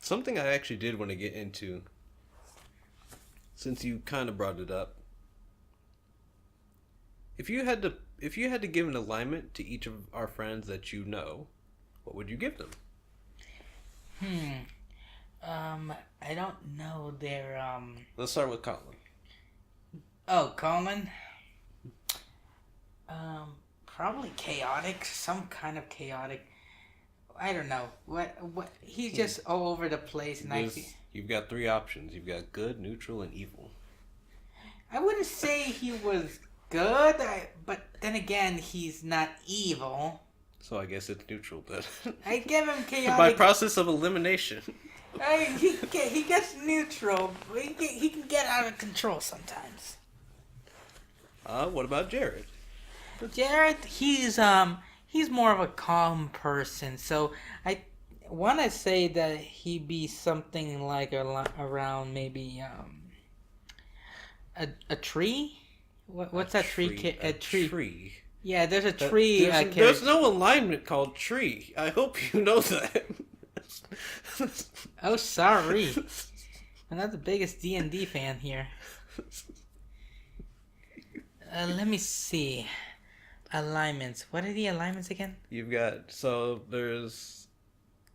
something I actually did want to get into, since you kind of brought it up. If you had to give an alignment to each of our friends that you know, what would you give them? I don't know their Let's start with Colin. Oh, Colin. Probably chaotic. Some kind of chaotic. I don't know what. He's just all over the place, and You've got three options. You've got good, neutral, and evil. I wouldn't say he was good, but then again, he's not evil. So I guess it's neutral then. I give him chaotic. By process of elimination. He gets neutral. But he can get out of control sometimes. What about Jared? Jared, he's more of a calm person. So I want to say that he'd be something like around maybe a tree. What's that tree? A tree. Yeah, there's a tree. There's no alignment called tree. I hope you know that. Oh, sorry. I'm not the biggest D&D fan here. Let me see. Alignments. What are the alignments again? There's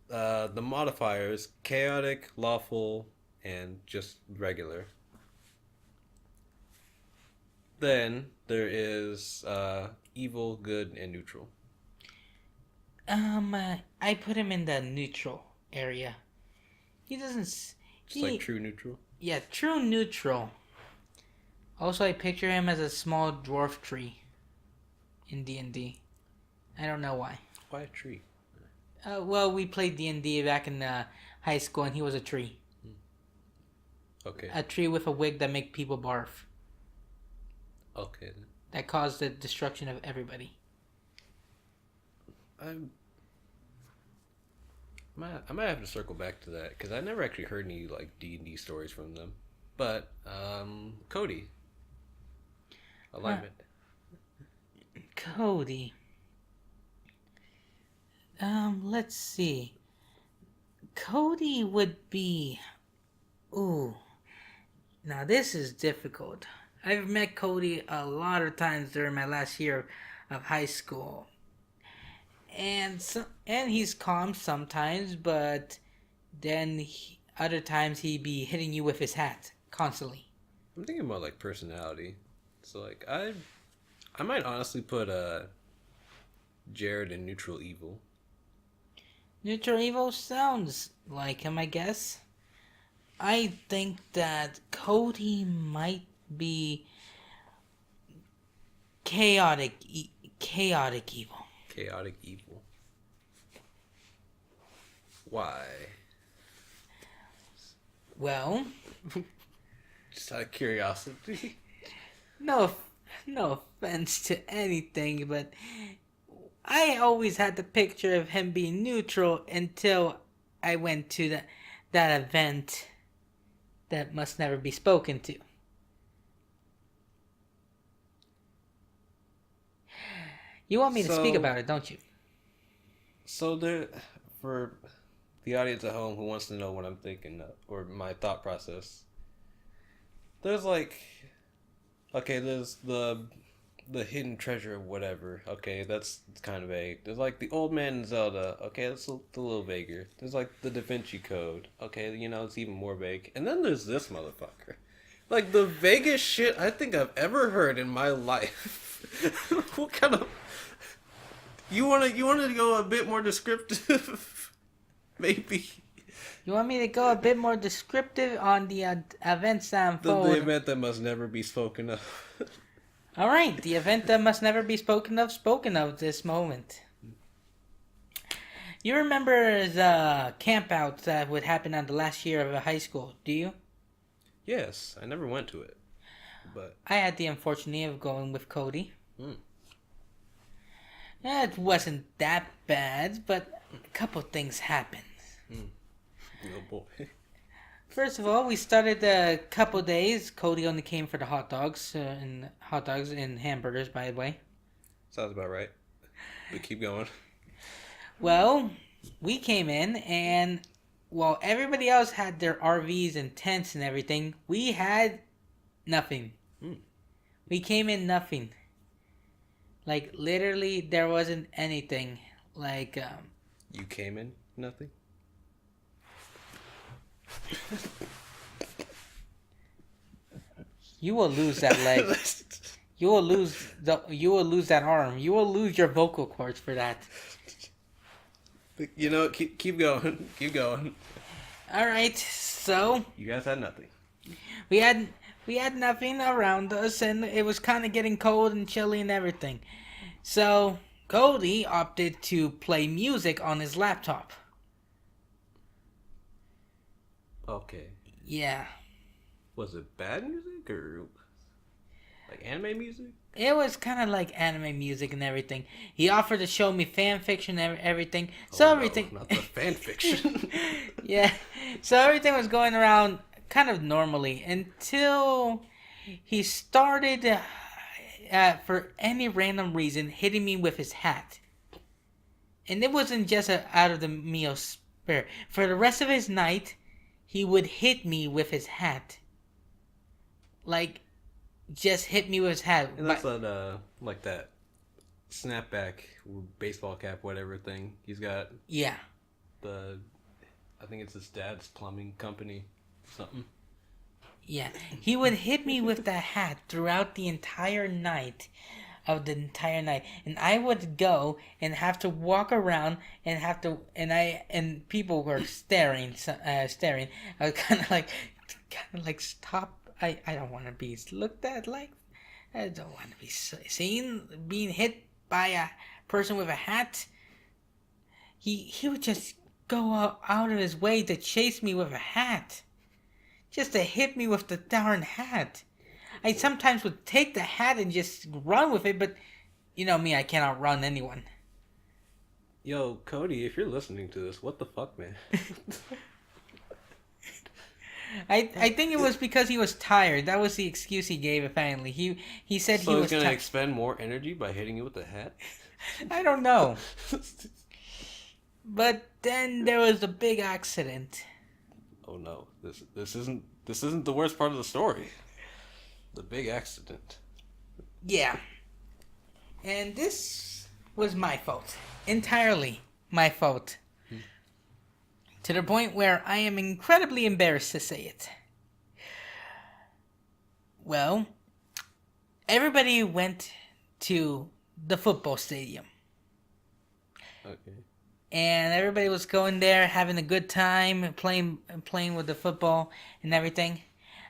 the modifiers: chaotic, lawful, and just regular. Then there is evil, good, and neutral. I put him in the neutral area. He doesn't. Just like true neutral. Yeah, true neutral. Also, I picture him as a small dwarf tree in D&D. I don't know why. Why a tree? Well, we played D&D back in high school, and he was a tree. Okay. A tree with a wig that make people barf. Okay. That caused the destruction of everybody. I might have to circle back to that because I never actually heard any like D&D stories from them. But Cody, alignment. Cody. Let's see. Cody would be. Ooh. Now this is difficult. I've met Cody a lot of times during my last year of high school. And he's calm sometimes, but then other times he'd be hitting you with his hat constantly. I'm thinking about like personality. So like I might honestly put Jared in neutral evil. Neutral evil sounds like him, I guess. I think that Cody might be chaotic evil. Chaotic evil. Why? Well, just out of curiosity. No offense to anything, but I always had the picture of him being neutral until I went to that event that must never be spoken to. You want me to speak about it, don't you? So for the audience at home who wants to know what I'm thinking or my thought process, there's like, okay, there's the hidden treasure or whatever. Okay, that's kind of vague. There's like the old man in Zelda. Okay, that's a little vaguer. There's like the Da Vinci Code. Okay, it's even more vague. And then there's this motherfucker. Like the vaguest shit I think I've ever heard in my life. What kind of... You want to go a bit more descriptive? Maybe. You want me to go a bit more descriptive on the events that unfold? The event that must never be spoken of. All right, the event that must never be spoken of this moment. You remember the campouts that would happen on the last year of high school, do you? Yes, I never went to it, but I had the unfortunate of going with Cody. It wasn't that bad, but a couple things happened. Oh boy. First of all, we started a couple days. Cody only came for the hot dogs and hamburgers, by the way. Sounds about right. But keep going. Well, we came in and While everybody else had their RVs and tents and everything, we had nothing. Hmm. We came in nothing. Like, literally, there wasn't anything. Like, You came in nothing. you will lose that leg. You will lose that arm. You will lose your vocal cords for that. You know, keep going. Keep going. All right, so You guys had nothing. we had nothing around us, and it was kind of getting cold and chilly and everything. So Cody opted to play music on his laptop. Okay. Yeah, Was it bad music or like anime music? it was kind of like anime music and everything. He offered to show me fan fiction and everything. So Oh, everything, no, not the fan fiction. yeah. So everything was going around kind of normally until he started, for any random reason, hitting me with his hat. And it wasn't just out of the meal spirit. For the rest of his night, he would hit me with his hat. Like, just hit me with his hat. And that's like that snapback baseball cap whatever thing. He's got Yeah. I think it's his dad's plumbing company, something. Yeah. He would hit me with that hat throughout the entire night. And I would go and have to walk around and people were staring. I was kind of like stop. I don't want to be looked at like. I don't want to be seen being hit by a person with a hat. He would just go out of his way to chase me with a hat, just to hit me with the darn hat. I sometimes would take the hat and just run with it, but you know me, I cannot run anyone. Yo, Cody, if you're listening to this, what the fuck, man? I think it was because he was tired. That was the excuse he gave. Apparently, he said So he he's was gonna tired. expend more energy by hitting you with the hat? I don't know. But then there was a big accident. Oh no, this isn't the worst part of the story. The big accident. Yeah. And this was my fault. Entirely my fault. To the point where I am incredibly embarrassed to say it. Well, everybody went to the football stadium. Okay. And everybody was going there, having a good time, playing with the football and everything.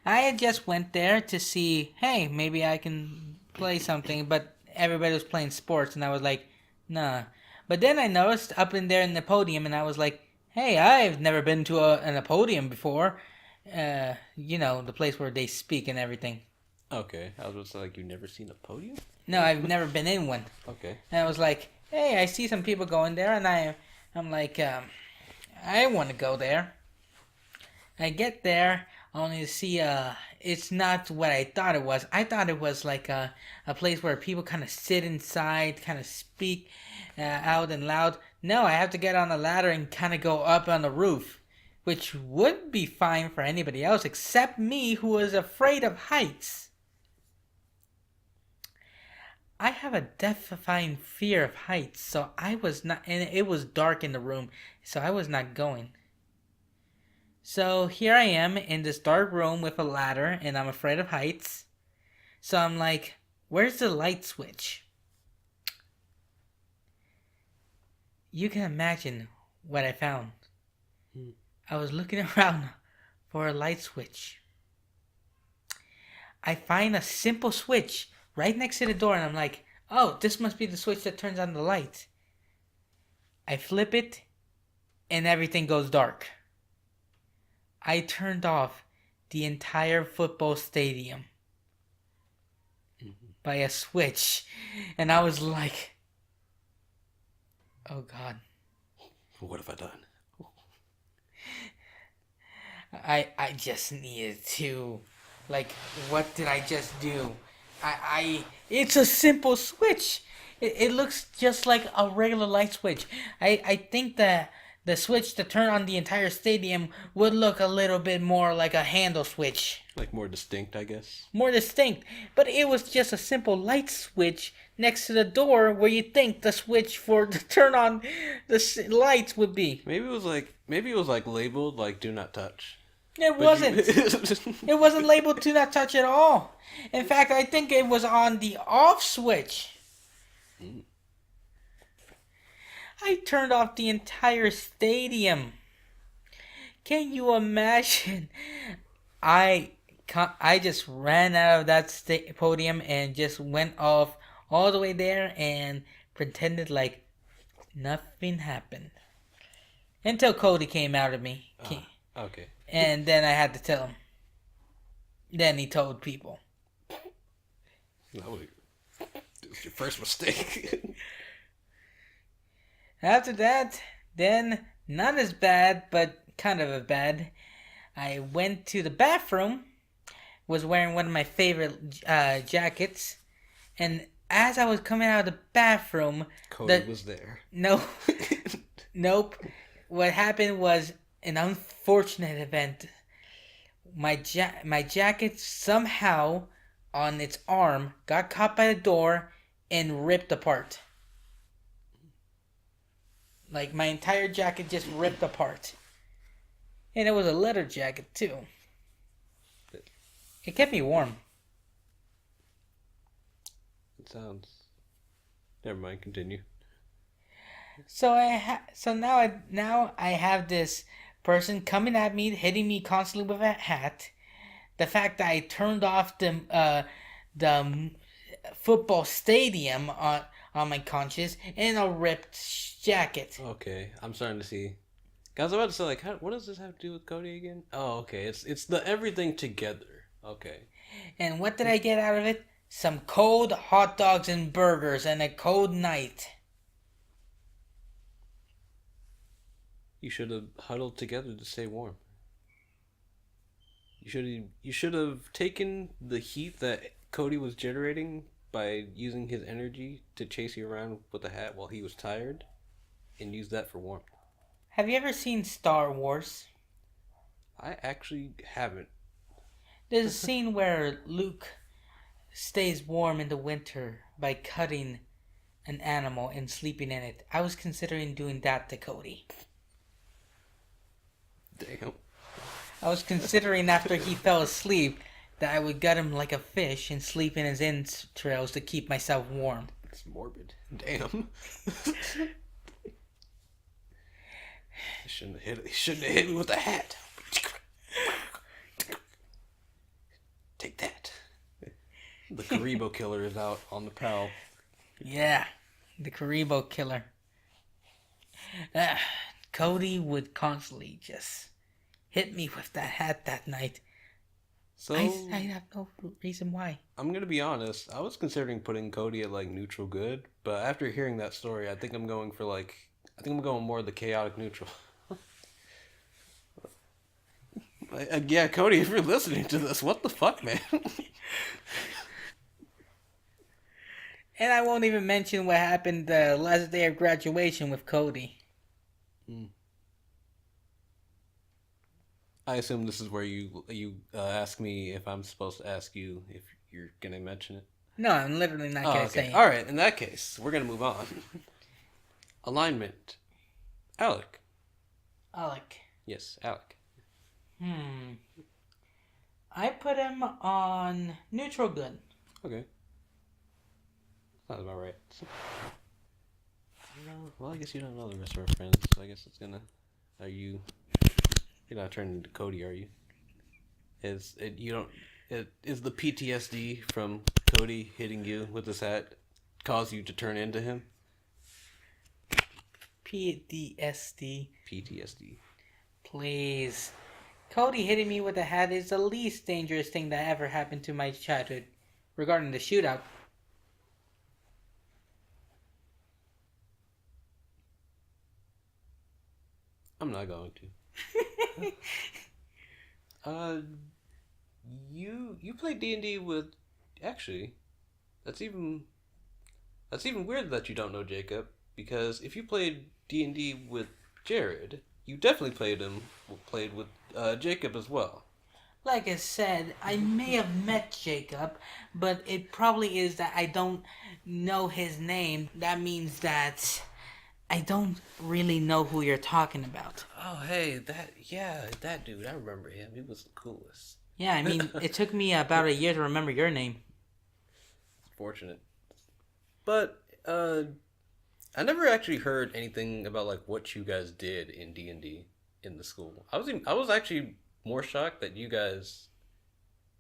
I had just went there to see, hey, maybe I can play something, but everybody was playing sports, and I was like, nah. But then I noticed up in there in the podium, and I was like, hey, I've never been to a podium before. You know, the place where they speak and everything. Okay, I was just like, you've never seen a podium? No, I've never been in one. Okay. And I was like, hey, I see some people going there, and I'm like, I want to go there. I get there only to see, it's not what I thought it was. I thought it was like a place where people kind of sit inside, kind of speak out and loud. No, I have to get on a ladder and kind of go up on the roof, which would be fine for anybody else except me, who was afraid of heights. I have a death-defying fear of heights, so I was not, and it was dark in the room, so I was not going. So here I am in this dark room with a ladder, and I'm afraid of heights. So I'm like, where's the light switch? You can imagine what I found. I was looking around for a light switch. I find a simple switch right next to the door, and I'm like, oh, this must be the switch that turns on the light. I flip it, and everything goes dark. I turned off the entire football stadium by a switch, and I was like, oh God. What have I done? I just needed to, like, what did I just do? It's a simple switch. It looks just like a regular light switch. I think that the switch to turn on the entire stadium would look a little bit more like a handle switch. Like more distinct, I guess. More distinct, but it was just a simple light switch next to the door where you think the switch for to turn on the lights would be. Maybe it was like labeled like "Do not touch." It But wasn't. you... It wasn't labeled "Do not touch" at all. In fact, I think it was on the off switch. I turned off the entire stadium. Can you imagine? I just ran out of that podium and just went off all the way there and pretended like nothing happened. Until Cody came out of me. Okay. And then I had to tell him. Then he told people. That was your first mistake. After that, then not as bad, but kind of a bad. I went to the bathroom, was wearing one of my favorite jackets, and as I was coming out of the bathroom, Cody was there. No, nope. What happened was an unfortunate event. My jacket somehow on its arm got caught by the door and ripped apart. Like my entire jacket just ripped apart. And it was a leather jacket too. It kept me warm. It sounds... Never mind, continue. So now I have this person coming at me, hitting me constantly with a hat. The fact that I turned off the football stadium on my conscience, and a ripped jacket. Okay, I'm starting to see. I was about to say, like, what does this have to do with Cody again? Oh, okay, it's the everything together. Okay. And what did I get out of it? Some cold hot dogs and burgers and a cold night. You should have huddled together to stay warm. You should have taken the heat that Cody was generating by using his energy to chase you around with a hat while he was tired, and use that for warmth. Have you ever seen Star Wars? I actually haven't. There's a scene where Luke stays warm in the winter by cutting an animal and sleeping in it. I was considering doing that to Cody. Damn. I was considering after he fell asleep that I would gut him like a fish and sleep in his entrails to keep myself warm. It's morbid. Damn. He shouldn't have hit me with a hat. Take that. The Karibo killer is out on the prowl. Yeah, the Karibo killer. Cody would constantly just hit me with that hat that night. So I have no reason why. I'm gonna be honest. I was considering putting Cody at like neutral good, but after hearing that story, I think I'm going more the chaotic neutral. Yeah, Cody, if you're listening to this, what the fuck, man? And I won't even mention what happened the last day of graduation with Cody. I assume this is where you ask me if I'm supposed to ask you if you're gonna mention it. No, I'm literally not gonna say it. All right, in that case, we're gonna move on. Alignment. Alec. Alec. Yes, Alec. I put him on neutral good. Okay. Sounds about right. Well, I guess you don't know the rest of our friends, so I guess it's gonna... You're not turning into Cody, are you? Is the PTSD from Cody hitting you with his hat cause you to turn into him? PTSD. PTSD. Please. Cody hitting me with a hat is the least dangerous thing that ever happened to my childhood regarding the shootout. I'm not going to. You play D&D with... Actually, that's even weird that you don't know Jacob, because if you played D&D with Jared, you definitely played with Jacob as well. Like I said, I may have met Jacob, but it probably is that I don't know his name. That means that I don't really know who you're talking about. Oh, hey, that dude. I remember him. He was the coolest. Yeah, I mean, it took me about a year to remember your name. Fortunate. But I never actually heard anything about like what you guys did in D&D in the school. I was actually more shocked that you guys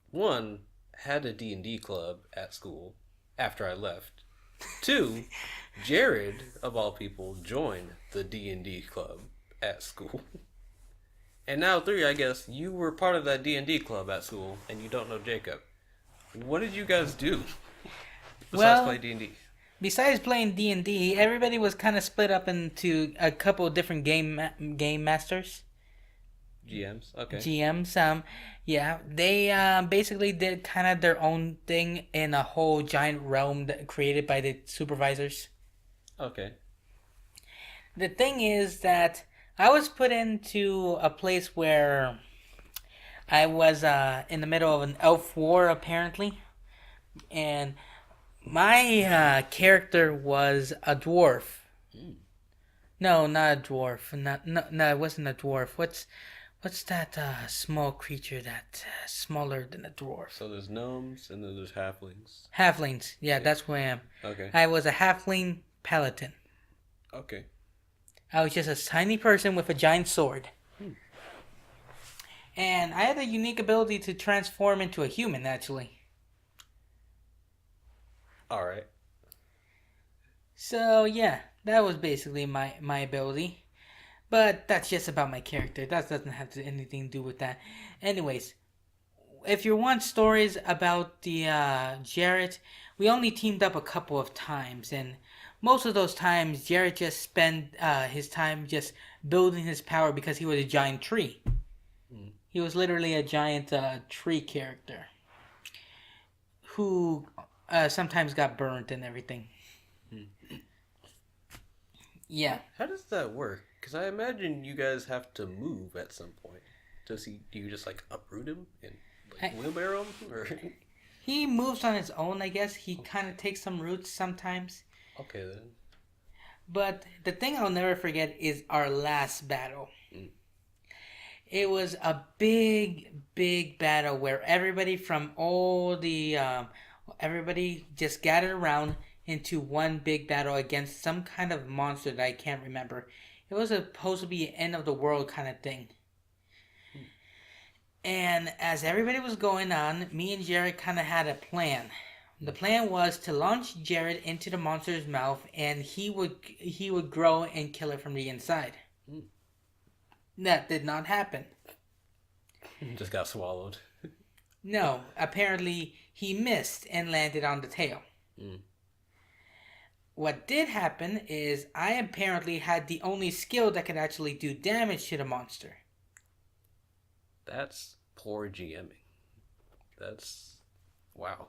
one had a D&D club at school after I left. Two, Jared of all people joined the D&D club at school. And now three, I guess you were part of that D&D club at school and you don't know Jacob. What did you guys do besides play D&D? Besides playing D&D, everybody was kind of split up into a couple of different game masters. GMs, okay. GMs, yeah, they basically did kind of their own thing in a whole giant realm created by the supervisors. Okay. The thing is that I was put into a place where I was in the middle of an elf war, apparently, and my character was a dwarf. No, not a dwarf. No, it wasn't a dwarf. What's that small creature that's smaller than a dwarf? So there's gnomes and then there's halflings. Halflings. Yeah, that's who I am. Okay. I was a halfling paladin. Okay. I was just a tiny person with a giant sword. And I had a unique ability to transform into a human, actually. Alright. So, yeah, that was basically my ability. But that's just about my character. That doesn't have anything to do with that. Anyways, if you want stories about the Jarrett, we only teamed up a couple of times. And most of those times, Jarrett just spent his time just building his power because he was a giant tree. He was literally a giant tree character who sometimes got burnt and everything. Yeah. How does that work? Because I imagine you guys have to move at some point. Do you just like uproot him and like wheelbarrow him? Or? He moves on his own, I guess. He kind of takes some roots sometimes. Okay then. But the thing I'll never forget is our last battle. It was a big battle where everybody from all the everybody just gathered around into one big battle against some kind of monster that I can't remember. It was supposed to be an end of the world kind of thing. And as everybody was going on, me and Jared kind of had a plan. The plan was to launch Jared into the monster's mouth, and he would grow and kill it from the inside. That did not happen. Just got swallowed. No, apparently he missed and landed on the tail. What did happen is I apparently had the only skill that could actually do damage to the monster. That's poor GMing. That's... wow.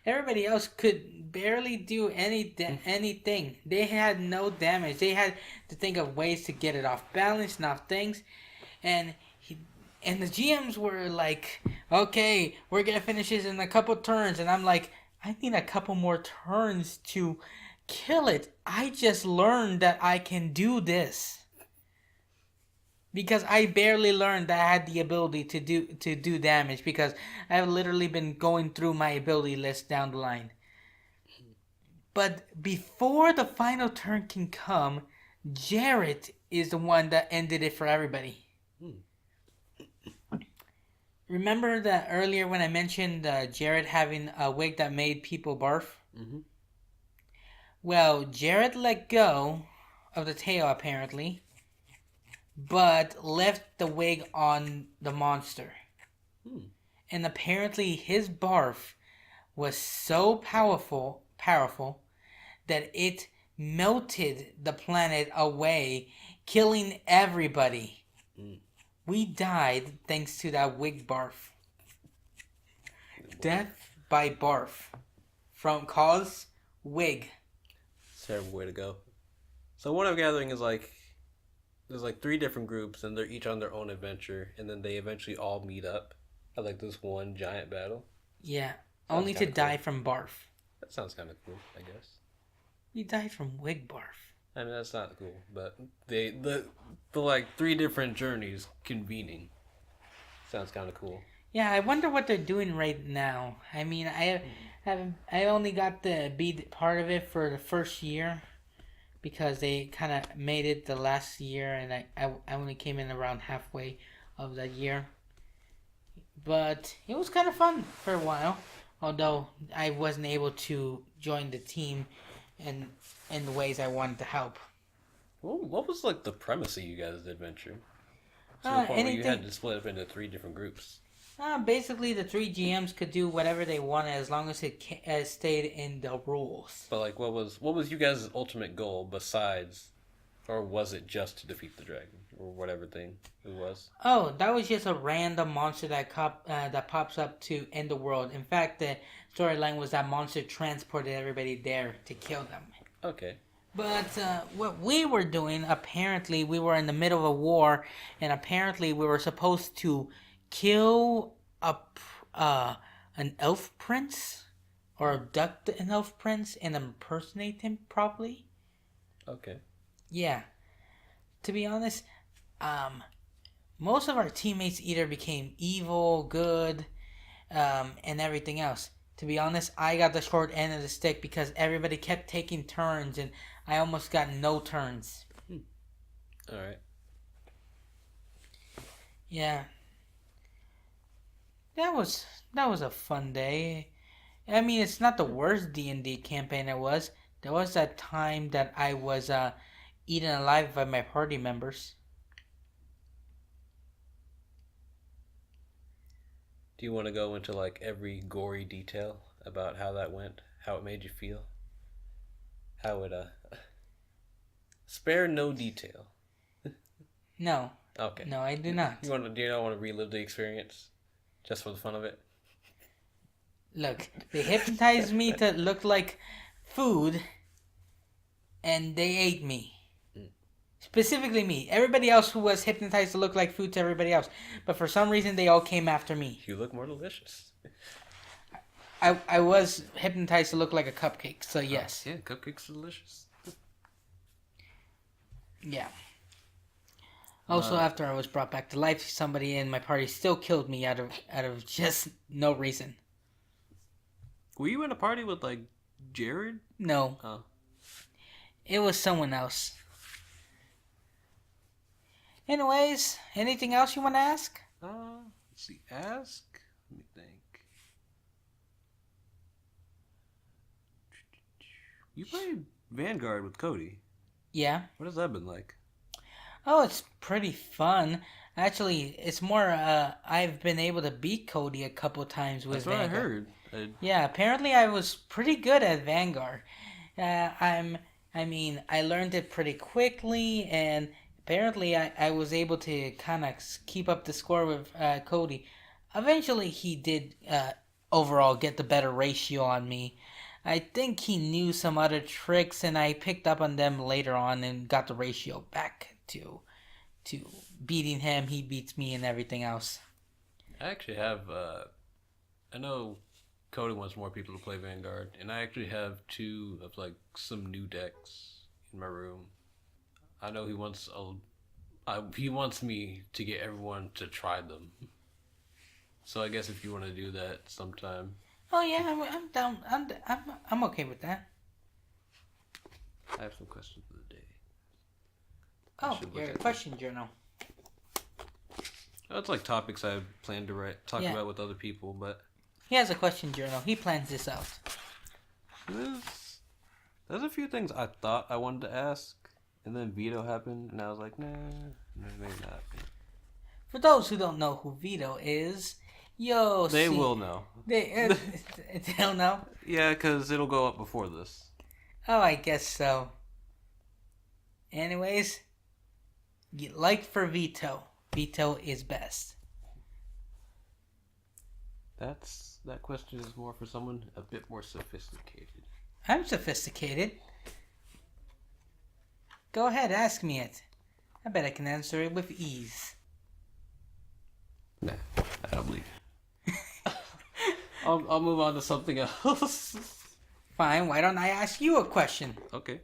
Everybody else could barely do anything. They had no damage. They had to think of ways to get it off balance and off things. And the GMs were like, okay, we're going to finish this in a couple turns. And I'm like, I need a couple more turns to kill it. I just learned that I can do this. Because I barely learned that I had the ability to do damage. Because I've literally been going through my ability list down the line. But before the final turn can come, Jarrett is the one that ended it for everybody. Remember that earlier when I mentioned Jarrett having a wig that made people barf? Well, Jarrett let go of the tail apparently, but left the wig on the monster. And apparently his barf was so powerful that it melted the planet away, killing everybody. We died thanks to that wig barf. Death by barf. From cause wig. Terrible way to go. So what I'm gathering is like there's like three different groups, and they're each on their own adventure, and then they eventually all meet up at like this one giant battle. Yeah, Sounds only to kinda cool. die from barf. That sounds kind of cool, I guess. You died from wig barf. I mean, that's not cool, but the like three different journeys convening sounds kind of cool. Yeah, I wonder what they're doing right now. I mean, I only got to be part of it for the first year because they kind of made it the last year, and I only came in around halfway of that year. But it was kind of fun for a while, although I wasn't able to join the team in the ways I wanted to help. Well, what was like the premise of you guys' adventure? To the point where you had to split up into three different groups. Basically, the three GMs could do whatever they wanted as long as it stayed in the rules. But like, what was you guys' ultimate goal besides, or was it just to defeat the dragon or whatever thing it was? Oh, that was just a random monster that pops up to end the world. In fact, the storyline was that monster transported everybody there to kill them. Okay. But what we were doing, apparently, we were in the middle of a war, and apparently we were supposed to kill an elf prince, or abduct an elf prince and impersonate him properly. Okay. Yeah. To be honest, most of our teammates either became evil, good, and everything else. To be honest, I got the short end of the stick because everybody kept taking turns, and I almost got no turns. All right. Yeah. That was a fun day. I mean, it's not the worst D&D campaign it was. There was that time that I was eaten alive by my party members. Do you want to go into like every gory detail about how that went, how it made you feel, how it spare no detail? No. Okay. No, I do not. Do you not want to relive the experience, just for the fun of it? Look, they hypnotized me to look like food, and they ate me. Specifically me. Everybody else who was hypnotized to look like food to everybody else. But for some reason, they all came after me. You look more delicious. I was hypnotized to look like a cupcake, so yes. Yeah, cupcakes are delicious. Yeah. Also, after I was brought back to life, somebody in my party still killed me out of just no reason. Were you in a party with, like, Jared? No. Oh. It was someone else. Anyways, anything else you want to ask? Let's see. Ask? Let me think. You played Vanguard with Cody. Yeah. What has that been like? Oh, it's pretty fun. Actually, it's more, I've been able to beat Cody a couple times with That's what Vanguard. I heard. Yeah, apparently I was pretty good at Vanguard. I learned it pretty quickly, and apparently I was able to kind of keep up the score with Cody. Eventually, he did overall get the better ratio on me. I think he knew some other tricks, and I picked up on them later on and got the ratio back to beating him. He beats me and everything else. I actually have, I know Cody wants more people to play Vanguard, and I actually have two of, like, some new decks in my room. I know he wants me to get everyone to try them. So I guess if you want to do that sometime. Oh yeah, I'm down. I'm okay with that. I have some questions for the day. Oh, your question journal. It's like topics I plan to talk about with other people, but he has a question journal. He plans this out. There's a few things I thought I wanted to ask, and then Vito happened, and I was like, nah, maybe not. For those who don't know who Vito is, they will know. They'll know? Yeah, because it'll go up before this. Oh, I guess so. Anyways, like for Vito. Vito is best. That question is more for someone a bit more sophisticated. I'm sophisticated. Go ahead, ask me it. I bet I can answer it with ease. Nah, I don't believe you. I'll move on to something else. Fine, why don't I ask you a question? Okay.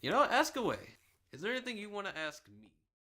You know, ask away. Is there anything you want to ask me?